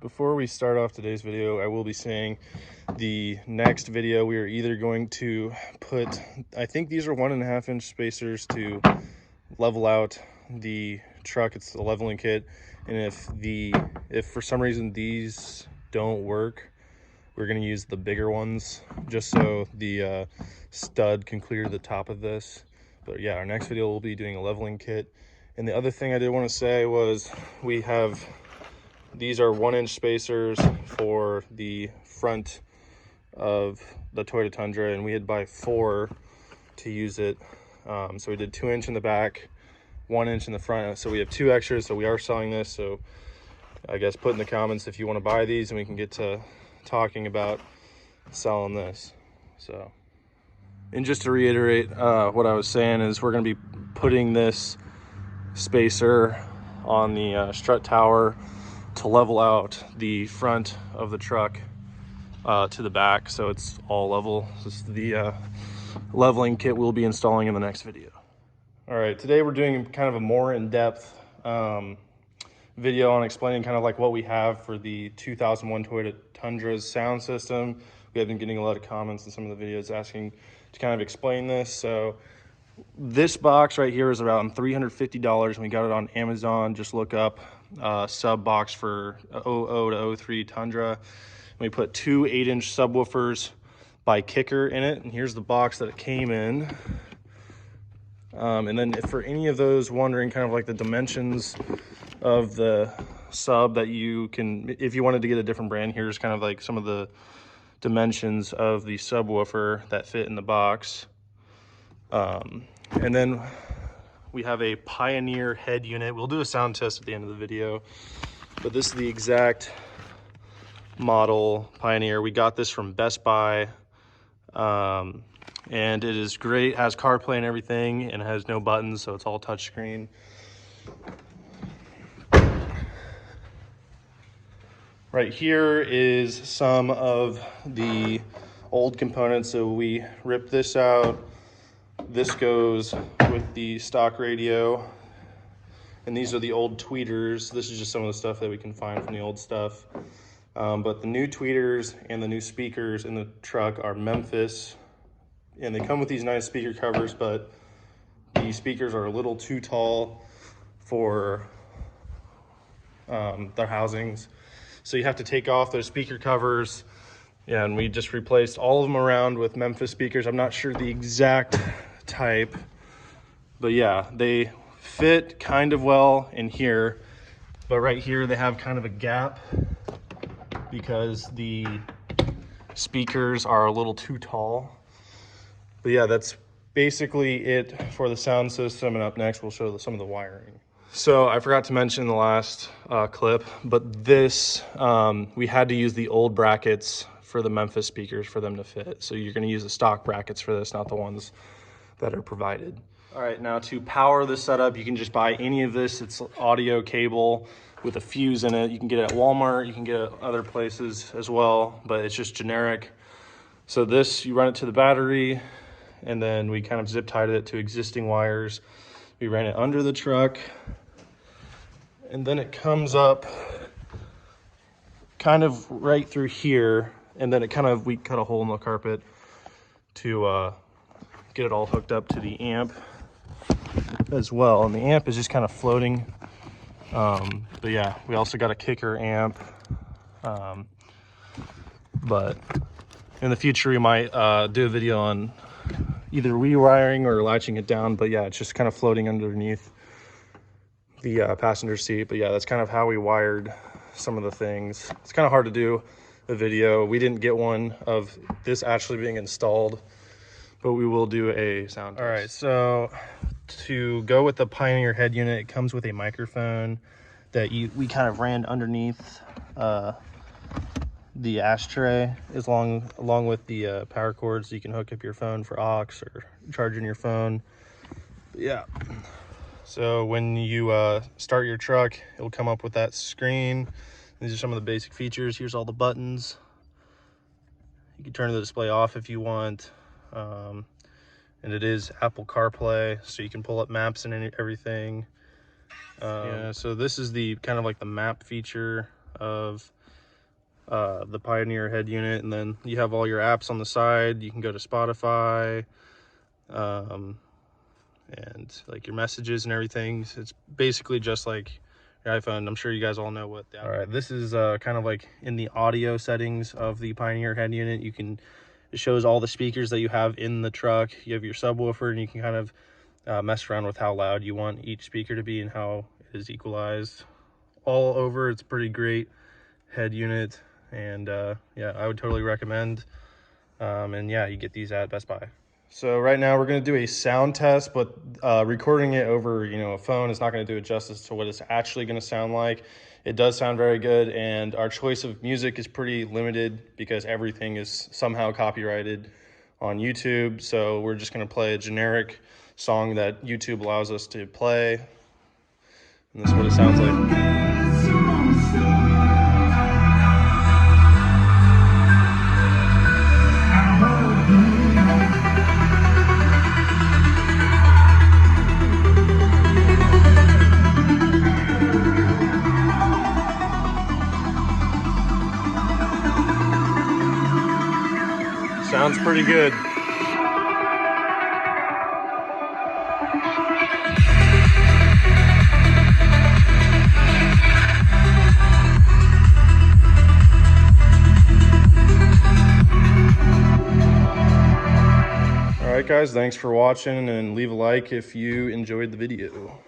Before we start off today's video, I will be saying the next video we are either going to put, I think these are 1.5 inch spacers to level out the truck. It's the leveling kit, and if for some reason these don't work, we're going to use the bigger ones just so the stud can clear the top of this. But yeah, our next video will be doing a leveling kit. And the other thing I did want to say was these are 1 inch spacers for the front of the Toyota Tundra, and we had to buy 4 to use it. So we did 2 inch in the back, 1 inch in the front. So we have 2 extras. So we are selling this. So I guess put in the comments if you want to buy these, and we can get to talking about selling this. So, and just to reiterate what I was saying is we're going to be putting this spacer on the strut tower to level out the front of the truck to the back, so it's all level. This is the leveling kit we'll be installing in the next video. All right, today we're doing kind of a more in-depth video on explaining kind of like what we have for the 2001 Toyota Tundra's sound system. We have been getting a lot of comments in some of the videos asking to kind of explain this. So this box right here is around $350, and we got it on Amazon. Just look up sub box for 00 to 03 Tundra. And we put 2 8-inch subwoofers by Kicker in it, and here's the box that it came in. And then if for any of those wondering kind of like the dimensions of the sub that you can, if you wanted to get a different brand, here's kind of like some of the dimensions of the subwoofer that fit in the box. And then we have a Pioneer head unit. We'll do a sound test at the end of the video, but this is the exact model Pioneer. We got this from Best Buy, and it is great. It has CarPlay and everything, and it has no buttons, so it's all touchscreen. Right here is some of the old components. So we ripped this out. This goes with the stock radio, and these are the old tweeters. This is just some of the stuff that we can find from the old stuff. But the new tweeters and the new speakers in the truck are Memphis, and they come with these nice speaker covers, but the speakers are a little too tall for their housings. So you have to take off those speaker covers. Yeah, and we just replaced all of them around with Memphis speakers. I'm not sure the exact type, but yeah, they fit kind of well in here, but right here they have kind of a gap because the speakers are a little too tall. But yeah, that's basically it for the sound system, and up next we'll show some of the wiring. So I forgot to mention in the last clip, but this we had to use the old brackets for the Memphis speakers for them to fit. So you're going to use the stock brackets for this, not the ones that are provided. All right, now to power this setup, you can just buy any of this. It's audio cable with a fuse in it. You can get it at Walmart, you can get it at other places as well, but it's just generic. So this, you run it to the battery, and then we kind of zip tied it to existing wires. We ran it under the truck, and then it comes up kind of right through here, and then we cut a hole in the carpet to get it all hooked up to the amp as well. And the amp is just kind of floating. But yeah, we also got a Kicker amp. But in the future, we might do a video on either rewiring or latching it down. But yeah, it's just kind of floating underneath the passenger seat. But yeah, that's kind of how we wired some of the things. It's kind of hard to do a video. We didn't get one of this actually being installed, but we will do a sound test. All right, so to go with the Pioneer head unit, it comes with a microphone that we kind of ran underneath the ashtray along with the power cord, so you can hook up your phone for aux or charging your phone. But yeah, so when you start your truck, it'll come up with that screen. These are some of the basic features. Here's all the buttons. You can turn the display off if you want. And it is Apple CarPlay, so you can pull up maps and everything. Yeah, so this is the kind of like the map feature. of the Pioneer head unit, and then you have all your apps on the side. You can go to Spotify, and like your messages and everything. So it's basically just like your iPhone. I'm sure you guys all know what that. All right, this is kind of like in the audio settings of the Pioneer head unit. It shows all the speakers that you have in the truck. You have your subwoofer, and you can kind of mess around with how loud you want each speaker to be and how it is equalized all over. It's a pretty great head unit, and yeah, I would totally recommend. And yeah, you get these at Best Buy. So right now we're going to do a sound test, but recording it over a phone is not going to do it justice to what it's actually going to sound like. It does sound very good, and our choice of music is pretty limited because everything is somehow copyrighted on YouTube. So we're just going to play a generic song that YouTube allows us to play, and this is what it sounds like. Sounds pretty good. All right, guys, thanks for watching, and leave a like if you enjoyed the video.